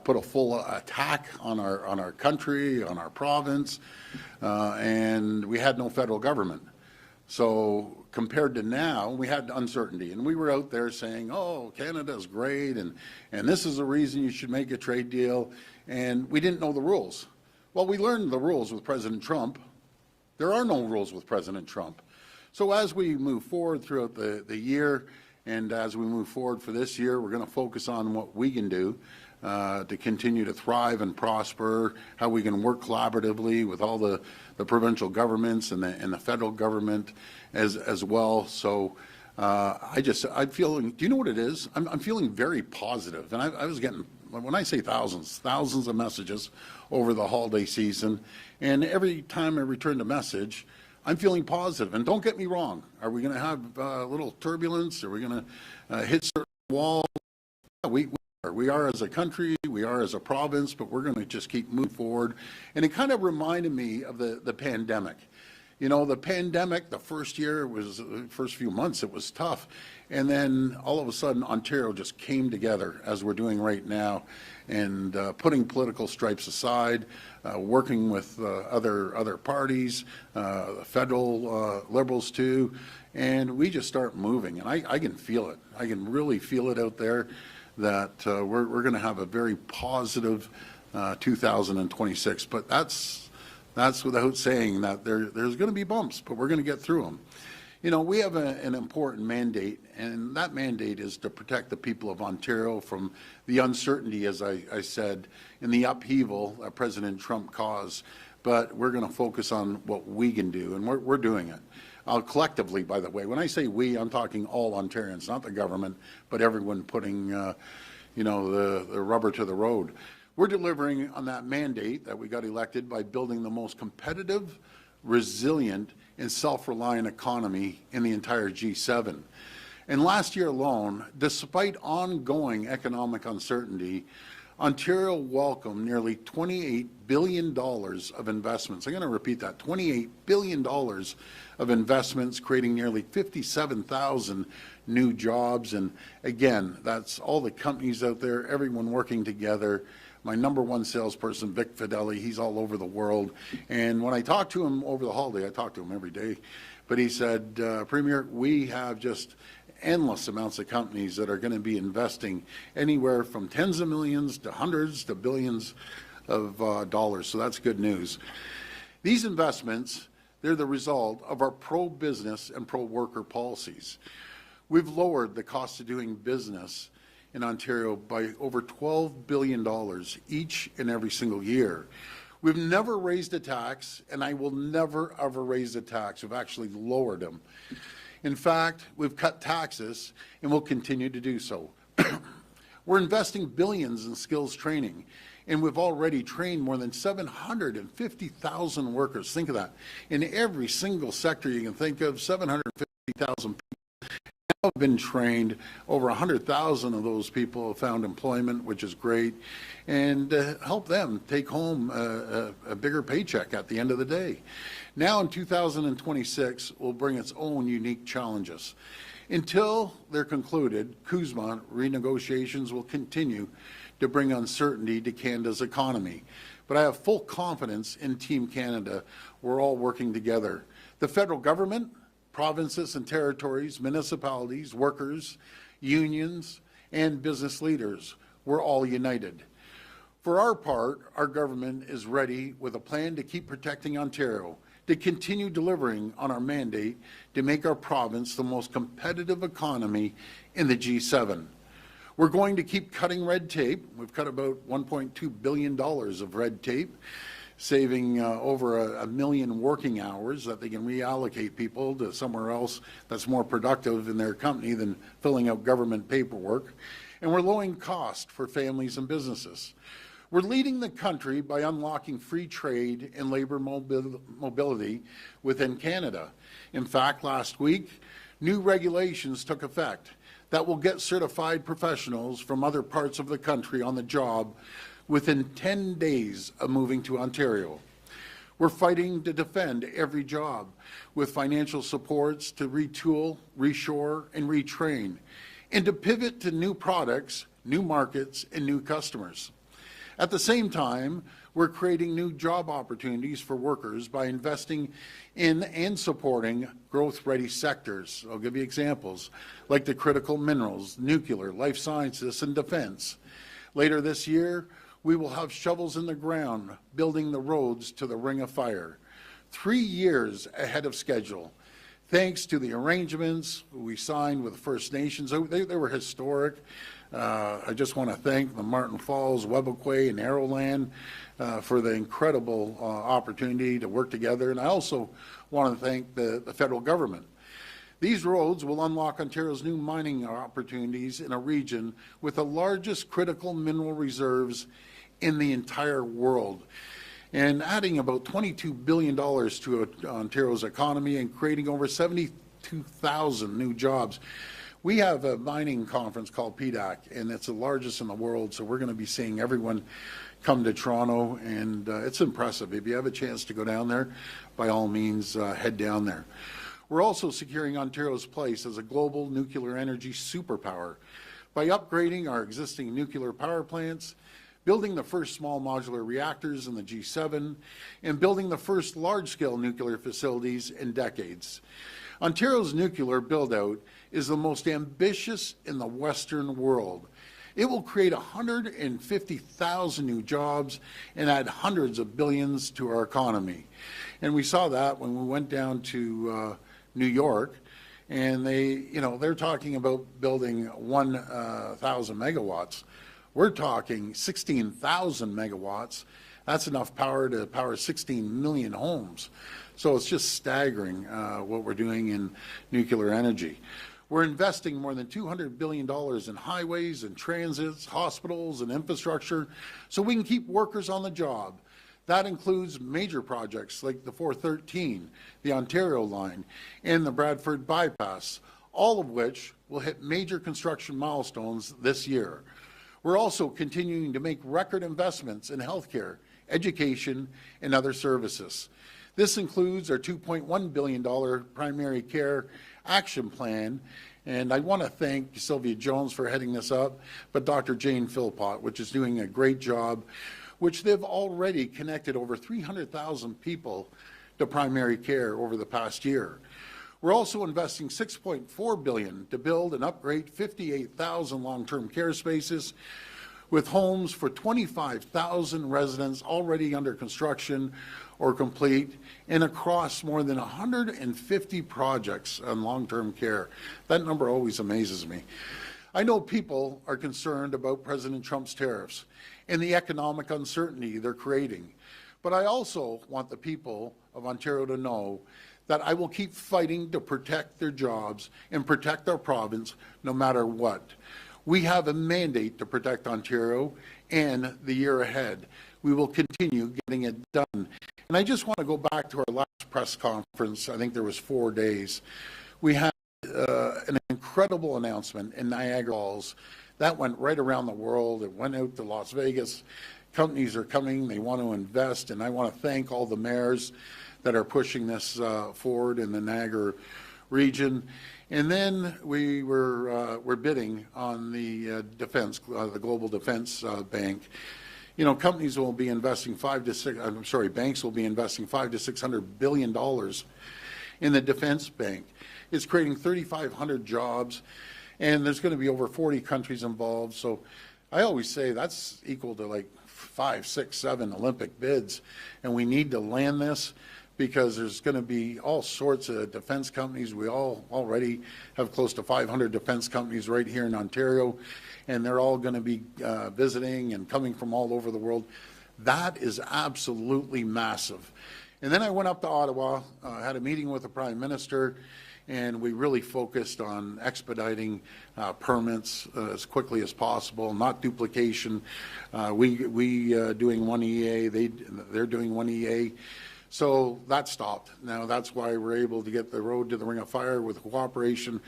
put a full attack on our country, on our province, and we had no federal government. So compared to now, we had uncertainty, and we were out there saying, oh, Canada's great, and this is the reason you should make a trade deal, and we didn't know the rules. Well, we learned the rules with President Trump. There are no rules with President Trump. So as we move forward throughout the year, and as we move forward for this year, we're going to focus on what we can do to continue to thrive and prosper, how we can work collaboratively with all the provincial governments and the federal government as well. So I'm feeling, do you know what it is? I'm feeling very positive. And I was getting, when I say thousands of messages over the holiday season, and every time I returned a message, I'm feeling positive. And don't get me wrong, are we going to have a little turbulence? Are we going to hit certain walls? Yeah, we are as a country, we are as a province, but we're going to just keep moving forward. And it kind of reminded me of the pandemic. You know, the pandemic, the first few months, it was tough. And then all of a sudden, Ontario just came together, as we're doing right now, and putting political stripes aside, working with other parties, the federal Liberals too, and we just start moving. And I can feel it. I can really feel it out there that we're going to have a very positive 2026. But that's without saying that there's going to be bumps, but we're going to get through them. You know, we have an important mandate, and that mandate is to protect the people of Ontario from the uncertainty, as I said, in the upheaval that President Trump caused. But we're going to focus on what we can do, and we're doing it. Collectively, by the way, when I say we, I'm talking all Ontarians, not the government, but everyone putting, you know, the rubber to the road. We're delivering on that mandate that we got elected by building the most competitive, resilient, and self-reliant economy in the entire G7. And last year alone, despite ongoing economic uncertainty, Ontario welcomed nearly $28 billion of investments. I'm going to repeat that, $28 billion of investments, creating nearly 57,000 new jobs. And again, that's all the companies out there, everyone working together. My #1 salesperson, Vic Fideli, he's all over the world. And when I talked to him over the holiday, I talk to him every day, but he said, Premier, we have just endless amounts of companies that are going to be investing anywhere from tens of millions to hundreds to billions of dollars. So that's good news. These investments, they're the result of our pro-business and pro-worker policies. We've lowered the cost of doing business in Ontario by over $12 billion each and every single year. We've never raised a tax, and I will never, ever raise a tax. We've actually lowered them. In fact, we've cut taxes, and we'll continue to do so. We're investing billions in skills training, and we've already trained more than 750,000 workers. Think of that. In every single sector you can think of, 750,000 people have been trained. Over 100,000 of those people have found employment, which is great, and help them take home a bigger paycheck at the end of the day. Now in 2026 will bring its own unique challenges. Until they're concluded, CUSMA renegotiations will continue to bring uncertainty to Canada's economy. But I have full confidence in Team Canada. We're all working together. The federal government, provinces and territories, municipalities, workers, unions, and business leaders, we're all united. For our part, our government is ready with a plan to keep protecting Ontario, to continue delivering on our mandate to make our province the most competitive economy in the G7. We're going to keep cutting red tape. We've cut about $1.2 billion of red tape, saving over a million working hours that they can reallocate people to somewhere else that's more productive in their company than filling out government paperwork. And we're lowering costs for families and businesses. We're leading the country by unlocking free trade and labor mobility within Canada. In fact, last week, new regulations took effect that will get certified professionals from other parts of the country on the job within 10 days of moving to Ontario. We're fighting to defend every job with financial supports to retool, reshore, and retrain, and to pivot to new products, new markets, and new customers. At the same time, we're creating new job opportunities for workers by investing in and supporting growth-ready sectors. I'll give you examples, like the critical minerals, nuclear, life sciences, and defense. Later this year, we will have shovels in the ground building the roads to the Ring of Fire, 3 years ahead of schedule. Thanks to the arrangements we signed with the First Nations, they were historic. I just want to thank the Martin Falls, Webequie, and Arrowland for the incredible opportunity to work together. And I also want to thank the federal government. These roads will unlock Ontario's new mining opportunities in a region with the largest critical mineral reserves in the entire world, and adding about $22 billion to Ontario's economy and creating over 72,000 new jobs. We have a mining conference called PDAC, and it's the largest in the world, so we're going to be seeing everyone come to Toronto, and it's impressive. If you have a chance to go down there, by all means, head down there. We're also securing Ontario's place as a global nuclear energy superpower by upgrading our existing nuclear power plants, building the first small modular reactors in the G7, and building the first large-scale nuclear facilities in decades. Ontario's nuclear build-out is the most ambitious in the Western world. It will create 150,000 new jobs and add hundreds of billions to our economy. And we saw that when we went down to New York, and they're talking about building 1,000 megawatts. We're talking 16,000 megawatts. That's enough power to power 16 million homes. So it's just staggering what we're doing in nuclear energy. We're investing more than $200 billion in highways and transits, hospitals and infrastructure so we can keep workers on the job. That includes major projects like the 413, the Ontario line, and the Bradford Bypass, all of which will hit major construction milestones this year. We're also continuing to make record investments in healthcare, education, and other services. This includes our $2.1 billion primary care action plan, and I want to thank Sylvia Jones for heading this up, but Dr. Jane Philpott, which is doing a great job, which they've already connected over 300,000 people to primary care over the past year. We're also investing $6.4 billion to build and upgrade 58,000 long-term care spaces with homes for 25,000 residents already under construction or complete, and across more than 150 projects on long-term care. That number always amazes me. I know people are concerned about President Trump's tariffs and the economic uncertainty they're creating, but I also want the people of Ontario to know that I will keep fighting to protect their jobs and protect our province no matter what. We have a mandate to protect Ontario and the year ahead. We will continue getting it done. And I just want to go back to our last press conference. I think there was 4 days. We had an incredible announcement in Niagara Falls. That went right around the world. It went out to Las Vegas. Companies are coming. They want to invest. And I want to thank all the mayors that are pushing this forward in the Niagara region. And then we're bidding on the defense, the Global Defense Bank. You know, companies will be investing banks will be investing $500 to $600 billion in the defense bank. It's creating 3,500 jobs, and there's going to be over 40 countries involved. So I always say that's equal to like 5, 6, 7 Olympic bids, and we need to land this because there's going to be all sorts of defense companies. We already have close to 500 defense companies right here in Ontario, and they're all going to be visiting and coming from all over the world. That is absolutely massive. And then I went up to Ottawa, had a meeting with the Prime Minister, and we really focused on expediting permits as quickly as possible, not duplication. We doing one EA, they're doing one EA. So that stopped. Now that's why we're able to get the road to the Ring of Fire with collaboration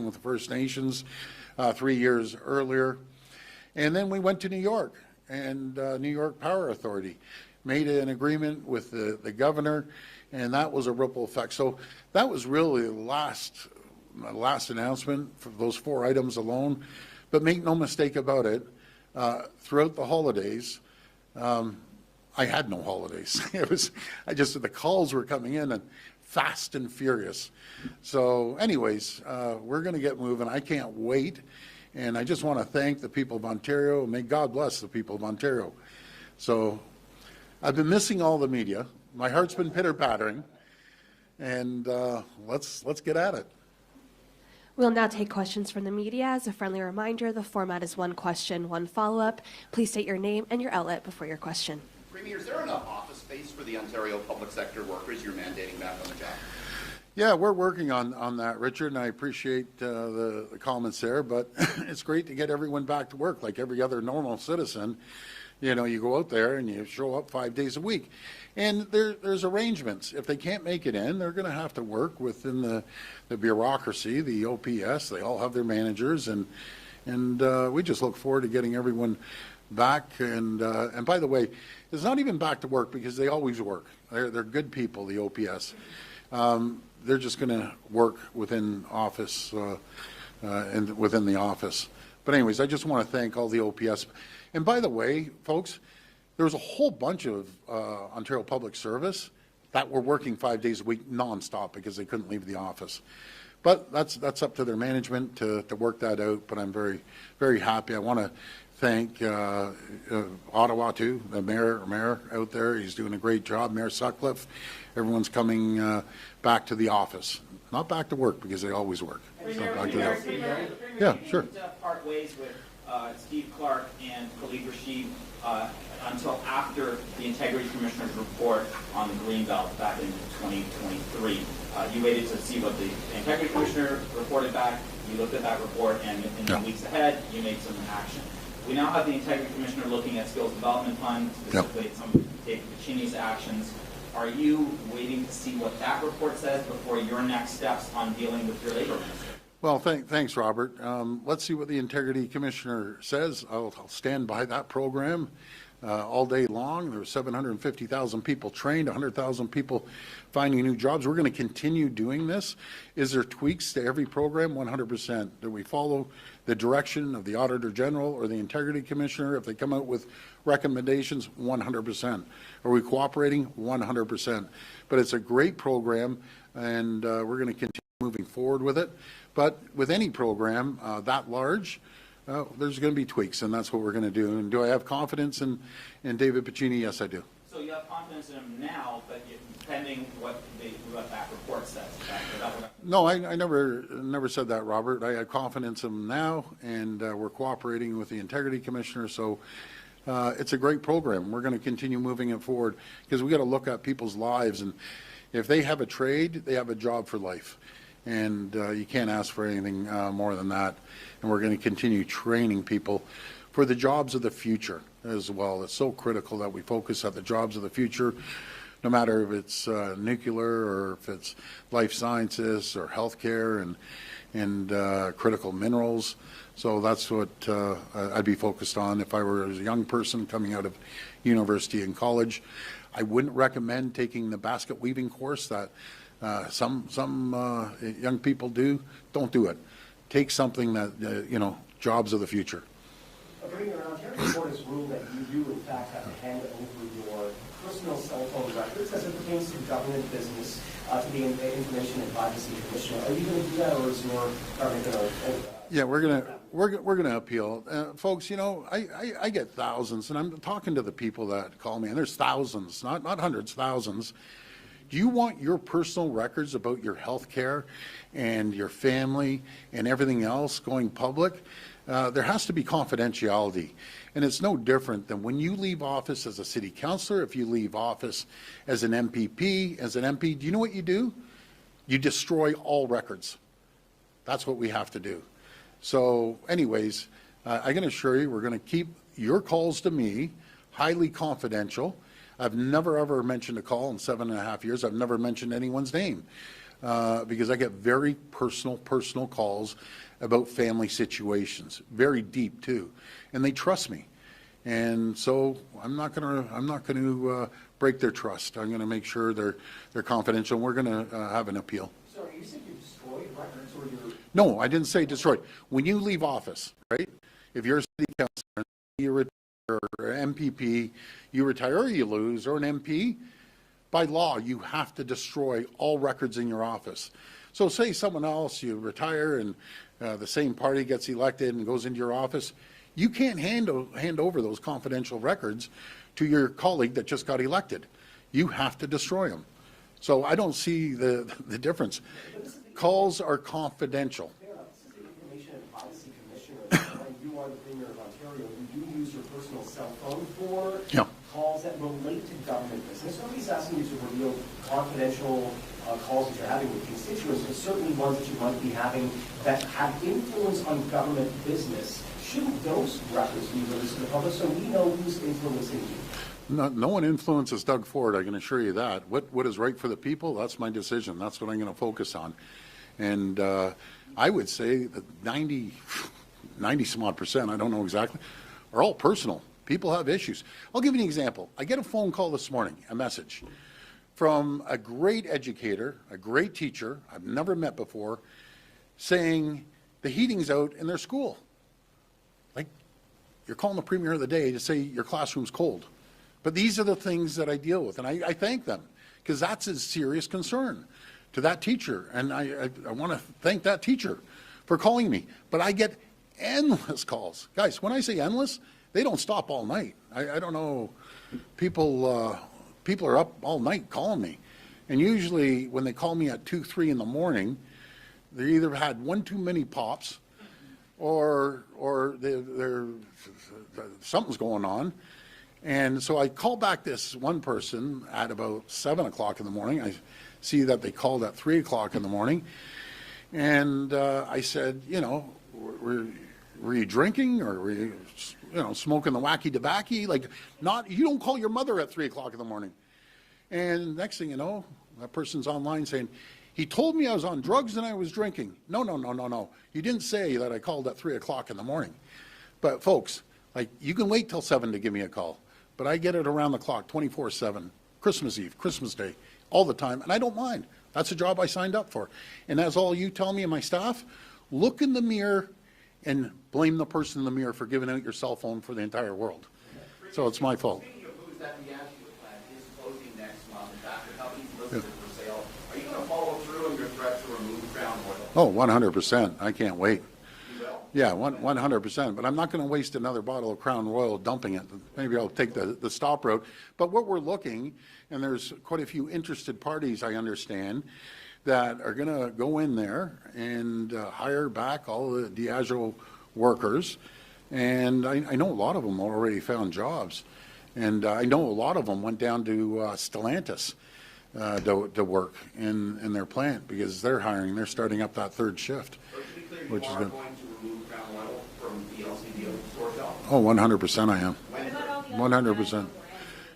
with the First Nations 3 years earlier. And then we went to New York, and New York Power Authority made an agreement with the governor, and that was a ripple effect. So that was really the last announcement for those 4 items alone. But make no mistake about it, throughout the holidays, I had no holidays. The calls were coming in and fast and furious. So anyways, we're going to get moving. I can't wait. And I just want to thank the people of Ontario. May God bless the people of Ontario. So I've been missing all the media. My heart's been pitter-pattering. And let's get at it. We'll now take questions from the media. As a friendly reminder, the format is one question, one follow-up. Please state your name and your outlet before your question. Premier, is there enough office space for the Ontario public sector workers you're mandating back on the job? Yeah, we're working on that, Richard, and I appreciate the comments there, but it's great to get everyone back to work like every other normal citizen. You know, you go out there and you show up 5 days a week. And there's arrangements. If they can't make it in, they're going to have to work within the bureaucracy, the OPS. They all have their managers, and we just look forward to getting everyone back. And by the way, it's not even back to work because they always work. They're good people, the OPS. They're just going to work within office and within the office. But anyways, I just want to thank all the OPS. And by the way, folks, there was a whole bunch of Ontario Public Service that were working 5 days a week nonstop because they couldn't leave the office. But that's up to their management to work that out. But I'm very, very happy. I want to thank Ottawa too, the mayor out there. He's doing a great job. Mayor Sutcliffe. Everyone's coming back to the office, not back to work because they always work. So back to the office. Yeah, sure. Part ways with Steve Clark and Khalid Rashid until after the Integrity Commissioner's report on the Greenbelt back in 2023. You waited to see what the Integrity Commissioner reported back. You looked at that report, and in the weeks ahead, you made some action. We now have the Integrity Commissioner looking at Skills Development Fund, specifically some of David Piccini's actions. Are you waiting to see what that report says before your next steps on dealing with your labor minister? Well, thanks, Robert. Let's see what the Integrity Commissioner says. I'll stand by that program all day long. There were 750,000 people trained, 100,000 people finding new jobs. We're going to continue doing this. Is there tweaks to every program? 100%. Do we follow the direction of the Auditor General or the Integrity Commissioner? If they come out with recommendations, 100%. Are we cooperating? 100%. But it's a great program, and we're going to continue moving forward with it. But with any program that large, there's going to be tweaks, and that's what we're going to do. And do I have confidence in David Piccini? Yes, I do. So you have confidence in him now, but pending what that report says. No, I never said that, Robert. I have confidence in him now, and we're cooperating with the Integrity Commissioner. So it's a great program. We're going to continue moving it forward because we got to look at people's lives, and if they have a trade, they have a job for life. And you can't ask for anything more than that. And we're going to continue training people for the jobs of the future as well. It's so critical that we focus on the jobs of the future, no matter if it's nuclear or if it's life sciences or healthcare and critical minerals. So that's what I'd be focused on if I were a young person coming out of university and college. I wouldn't recommend taking the basket weaving course that some young people do. Don't do it. Take something that, jobs of the future. Premier, Ontario Court has ruled that you do, in fact, have to hand over your personal cell phone records as it pertains to government business to the Information and Privacy Commissioner. Are you going to do that, or is your government going to? Yeah, we're gonna appeal, folks. I get thousands, and I'm talking to the people that call me, and there's thousands, not hundreds, thousands. Do you want your personal records about your health care and your family and everything else going public? There has to be confidentiality. And it's no different than when you leave office as a city councillor, if you leave office as an MPP, as an MP, do you know what you do? You destroy all records. That's what we have to do. So anyways, I can assure you we're going to keep your calls to me highly confidential. I've never, ever mentioned a call in 7.5 years. I've never mentioned anyone's name because I get very personal calls about family situations, very deep too, and they trust me. And so I'm not going to break their trust. I'm going to make sure they're confidential. And we're going to have an appeal. So you said you destroyed records, or you're? No, I didn't say destroyed. When you leave office, right? If you're a city councilor, you retire, or MPP, you retire or you lose, or an MP, by law, you have to destroy all records in your office. So say someone else, you retire and the same party gets elected and goes into your office, you can't hand over those confidential records to your colleague that just got elected. You have to destroy them. So I don't see the difference. Calls are confidential. Fair enough. This is the Information and Privacy Commissioner, and you are the Premier of Ontario. You do use your personal cell phone for calls that relate to government business. Nobody's asking you to reveal confidential calls that you're having with constituents, but certainly ones that you might be having that have influence on government business. Shouldn't those records be released to the public so we know who's influencing you? No one influences Doug Ford, I can assure you that. What is right for the people, that's my decision. That's what I'm going to focus on. And I would say that 90 some odd percent, I don't know exactly, are all personal. People have issues. I'll give you an example. I get a phone call this morning, a message, from a great educator, a great teacher I've never met before, saying the heating's out in their school. Like, you're calling the Premier of the day to say your classroom's cold. But these are the things that I deal with, and I thank them, because that's a serious concern to that teacher. And I want to thank that teacher for calling me. But I get endless calls. Guys, when I say endless, they don't stop all night. I don't know, people are up all night calling me. And usually when they call me at 2, 3 in the morning, they either had one too many pops or they're something's going on. And so I call back this one person at about 7 o'clock in the morning. I see that they called at 3 o'clock in the morning. And I said, you know, were you drinking, or were you, smoking the wacky tobacco? Like, you don't call your mother at 3 o'clock in the morning. And next thing you know, that person's online saying, he told me I was on drugs and I was drinking. No. You didn't say that I called at 3 o'clock in the morning. But folks, like, you can wait till 7 to give me a call. But I get it around the clock, 24/7, Christmas Eve, Christmas Day, all the time, and I don't mind. That's a job I signed up for. And as all you tell me and my staff, look in the mirror and blame the person in the mirror for giving out your cell phone for the entire world. So it's my fault. Speaking of booze, that Diageo plant is closing next month. In fact, the company's listed for sale. Are you going to follow through on your threat to remove Crown Royal? Oh, 100%. I can't wait. You will? Yeah, 100%. But I'm not going to waste another bottle of Crown Royal dumping it. Maybe I'll take the stop road. But what we're looking, and there's quite a few interested parties, I understand, that are going to go in there and hire back all the Diageo workers. And I know a lot of them already found jobs. And I know a lot of them went down to Stellantis to work in their plant, because they're hiring. They're starting up that third shift. So to be clear, Which you is are good. going to remove Crown Royal from the LCBO store shelf? Oh, 100% I am. When? 100%.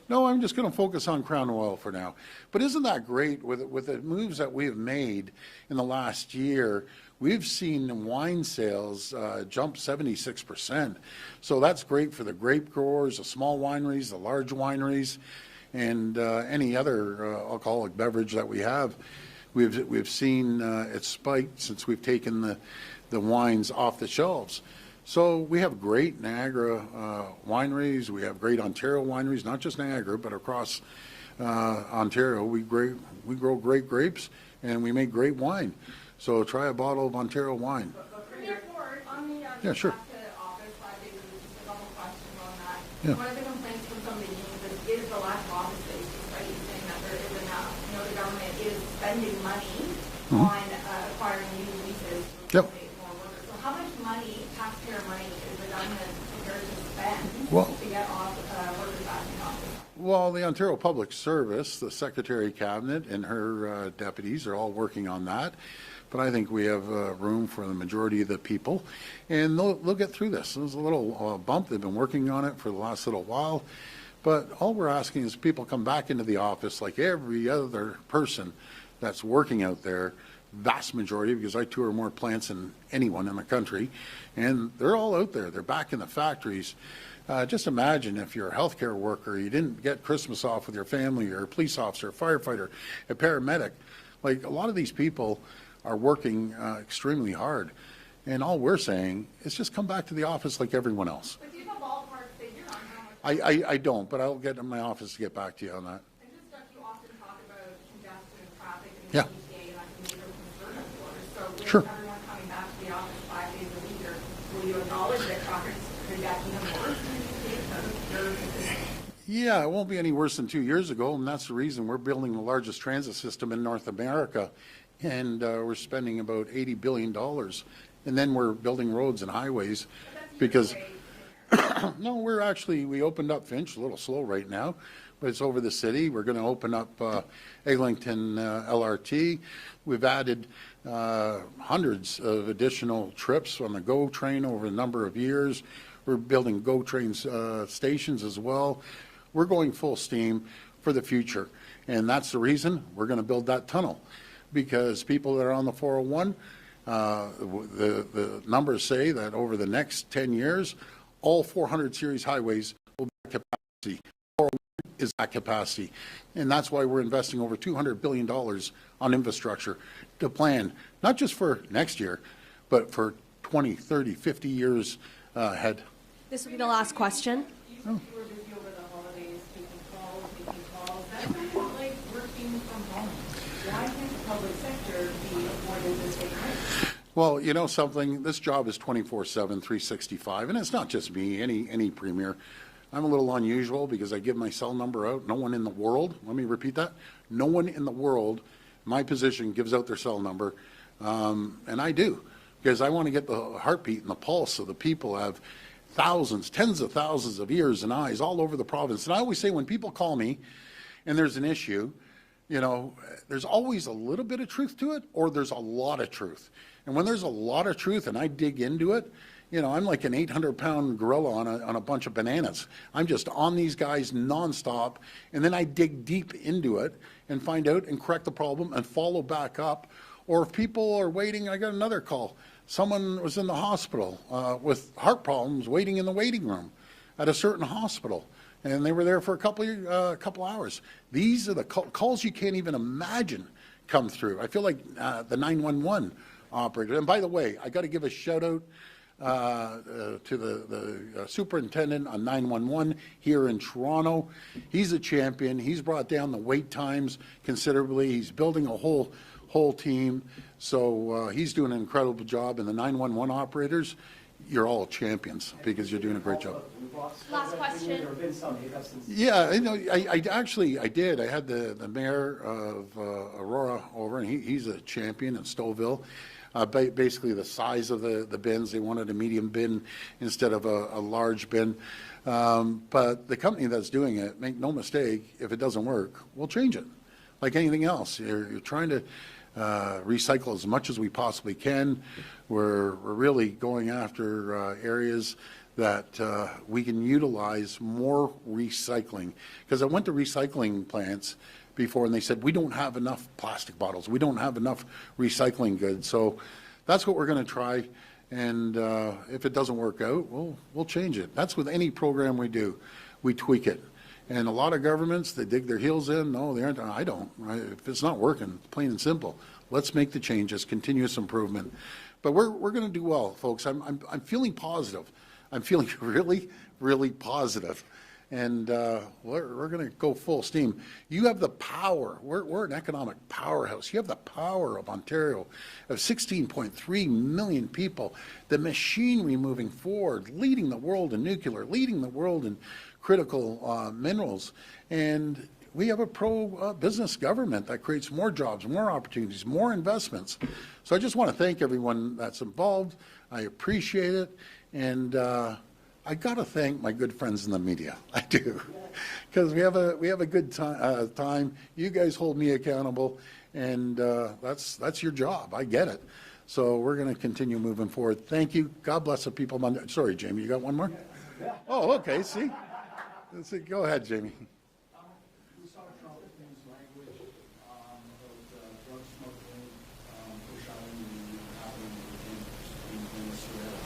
No, I'm just going to focus on Crown Royal for now. But isn't that great with the moves that we have made in the last year? We've seen wine sales jump 76%. So that's great for the grape growers, the small wineries, the large wineries, and any other alcoholic beverage that we have. We've seen it spiked since we've taken the wines off the shelves. So we have great Niagara wineries. We have great Ontario wineries, not just Niagara, but across Ontario. We grow great grapes, and we make great wine. So try a bottle of Ontario wine. Premier Ford, on the Yeah, sure. back to office 5 days a week, just a couple questions on that. Yeah. One of the complaints from some of the unions is the lack of office space, despite you saying that there is enough. You know, the government is spending money on acquiring new leases to Yep. accommodate more workers. So how much money, taxpayer money, is the government prepared to spend Well- to get workers back in office? Well, the Ontario Public Service, the Secretary Cabinet and her deputies are all working on that. But I think we have room for the majority of the people, and they'll get through this. There's a little bump. They've been working on it for the last little while. But all we're asking is people come back into the office like every other person that's working out there, vast majority, because I tour more plants than anyone in the country, and they're all out there. They're back in the factories. Just imagine if you're a healthcare worker, you didn't get Christmas off with your family, or a police officer, a firefighter, a paramedic. Like, a lot of these people are working extremely hard. And all we're saying is just come back to the office like everyone else. But do you have a ballpark I don't, but I'll get in my office to get back to you on that. And just like you often talk about congestion and traffic in Yeah. the GTA, and that's a major concern of yours. So with Sure. everyone coming back to the office 5 days a week, will you acknowledge that traffic's could get even worse in the GTA because of your Yeah, it won't be any worse than 2 years ago, and that's the reason we're building the largest transit system in North America, and we're spending about $80 billion. And then we're building roads and highways because, no, we opened up Finch, a little slow right now, but it's over the city. We're going to open up Eglinton LRT. We've added hundreds of additional trips on the GO train over a number of years. We're building GO train stations as well. We're going full steam for the future, and that's the reason we're going to build that tunnel, because people that are on the 401, the numbers say that over the next 10 years, all 400 series highways will be at capacity. 401 is at capacity, and that's why we're investing over $200 billion on infrastructure to plan, not just for next year, but for 20, 30, 50 years ahead. This will be the last question. You were busy over the holidays, taking calls. That's not like working from home. Why can't the public sector be afforded this vacation? Well, you know something, this job is 24/7, 365, and it's not just me, any premier. I'm a little unusual because I give my cell number out. No one in the world, let me repeat that, no one in the world, my position, gives out their cell number, and I do, because I want to get the heartbeat and the pulse of the people who have thousands, tens of thousands of ears and eyes all over the province. And I always say, when people call me and there's an issue, you know, there's always a little bit of truth to it, or there's a lot of truth. And when there's a lot of truth and I dig into it, you know, I'm like an 800-pound gorilla on a bunch of bananas. I'm just on these guys nonstop, and then I dig deep into it and find out and correct the problem and follow back up. Or if people are waiting, I got another call. Someone was in the hospital with heart problems, waiting in the waiting room at a certain hospital, and they were there for a couple hours. These are the calls you can't even imagine come through. I feel like the 911 operator. And by the way, I got to give a shout out to the superintendent on 911 here in Toronto. He's a champion. He's brought down the wait times considerably. He's building a whole team. So he's doing an incredible job. And the 911 operators, you're all champions because you're doing a great job. Last question. There have been some hiccups since. Yeah, you know, I actually did. I had the mayor of Aurora over, and he's a champion in Stouffville. Basically the size of the bins, they wanted a medium bin instead of a large bin. But the company that's doing it, make no mistake, if it doesn't work, we'll change it. Like anything else, you're trying to recycle as much as we possibly can. We're really going after areas that we can utilize more recycling. Because I went to recycling plants before and they said, we don't have enough plastic bottles. We don't have enough recycling goods. So that's what we're going to try. And if it doesn't work out, we'll change it. That's with any program we do. We tweak it. And a lot of governments, they dig their heels in. No, they aren't. I don't. Right? If it's not working, plain and simple, let's make the changes, continuous improvement. But we're going to do well, folks. I'm feeling positive. I'm feeling really, really positive. And we're going to go full steam. You have the power. We're an economic powerhouse. You have the power of Ontario, of 16.3 million people, the machinery moving forward, leading the world in nuclear, leading the world in critical minerals. And we have a pro-business government that creates more jobs, more opportunities, more investments. So I just want to thank everyone that's involved. I appreciate it. And I got to thank my good friends in the media. I do, because we have a good time. You guys hold me accountable, and that's your job. I get it. So we're going to continue moving forward. Thank you. God bless the people. Sorry, Jamie, you got one more? Oh, okay. See, go ahead, Jamie. We saw Trump's language about drug smuggling, push out happening in Israel.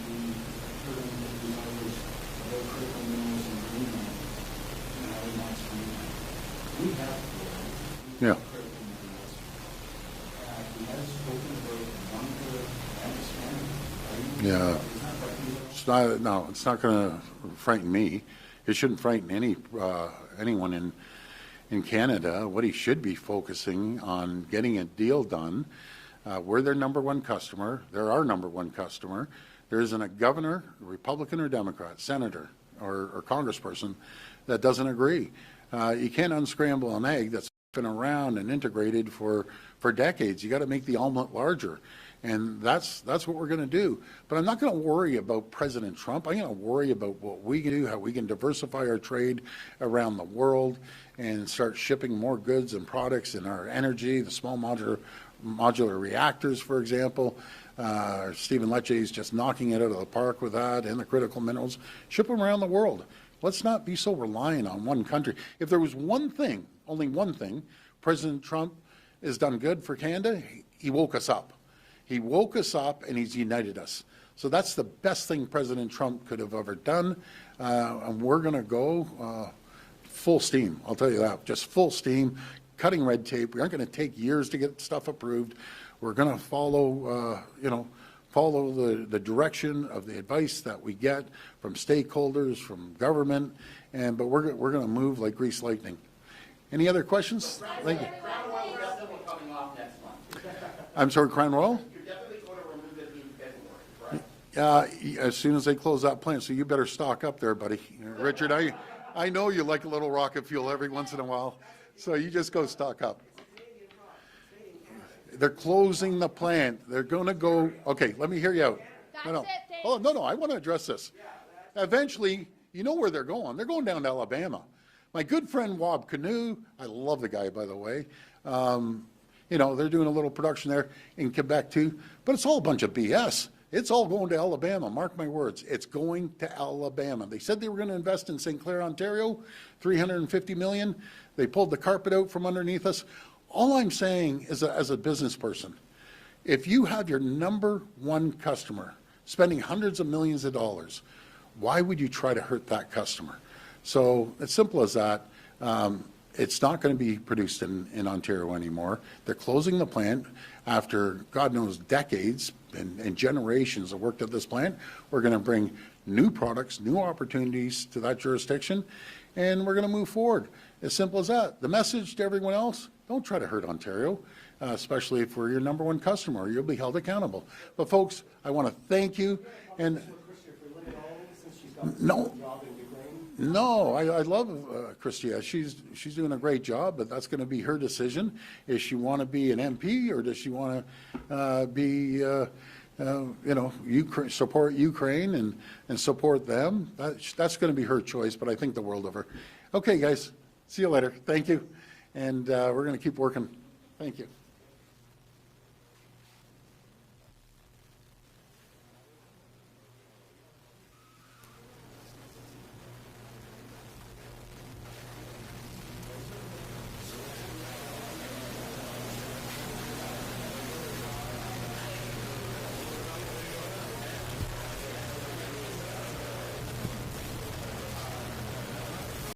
We heard his language about critical minerals in Greenland and how he wants Greenland. We have Yeah. critical minerals. He has spoken about wanting to expand. Yeah. It's not going to frighten me. It shouldn't frighten anyone in Canada. What he should be focusing on getting a deal done. We're their number one customer. They're our number one customer. There isn't a governor, Republican or Democrat, senator or congressperson that doesn't agree. You can't unscramble an egg that's been around and integrated for decades. You got to make the omelet larger. And that's what we're going to do. But I'm not going to worry about President Trump. I'm going to worry about what we can do, how we can diversify our trade around the world and start shipping more goods and products in our energy, the small modular reactors, for example. Stephen Lecce is just knocking it out of the park with that, and the critical minerals. Ship them around the world. Let's not be so reliant on one country. If there was one thing, only one thing, President Trump has done good for Canada, he woke us up. He woke us up and he's united us. So that's the best thing President Trump could have ever done. And we're going to go full steam, I'll tell you that, just full steam, cutting red tape. We aren't going to take years to get stuff approved. We're going to follow, follow the direction of the advice that we get from stakeholders, from government, but we're going to move like greased lightning. Any other questions? Thank you. Crown Royal is definitely coming off next month. I'm sorry, Crown Royal? You're definitely going to remove it in February, correct? As soon as they close that plant, so you better stock up there, buddy. Richard, I know you like a little rocket fuel every once in a while, so you just go stock up. They're closing the plant. They're going to go, okay, let me hear you out. No, I want to address this. Eventually, you know where they're going. They're going down to Alabama. My good friend Wob Canoe, I love the guy, by the way. They're doing a little production there in Quebec too, but it's all a bunch of BS. It's all going to Alabama. Mark my words. It's going to Alabama. They said they were going to invest in St. Clair, Ontario, $350 million. They pulled the carpet out from underneath us. All I'm saying is, as a business person, if you have your number one customer spending hundreds of millions of dollars, why would you try to hurt that customer? So it's simple as that. It's not going to be produced in Ontario anymore. They're closing the plant after, God knows, decades and generations of work at this plant. We're going to bring new products, new opportunities to that jurisdiction, and we're going to move forward. As simple as that. The message to everyone else, don't try to hurt Ontario, especially if we're your number one customer. You'll be held accountable. But folks, I want to thank you. And no, I love Christia. She's doing a great job, but that's going to be her decision. Does she want to be an MP, or does she want to be, support Ukraine and support them? That's going to be her choice, but I think the world of her. Okay, guys, see you later. Thank you. And we're going to keep working. Thank you.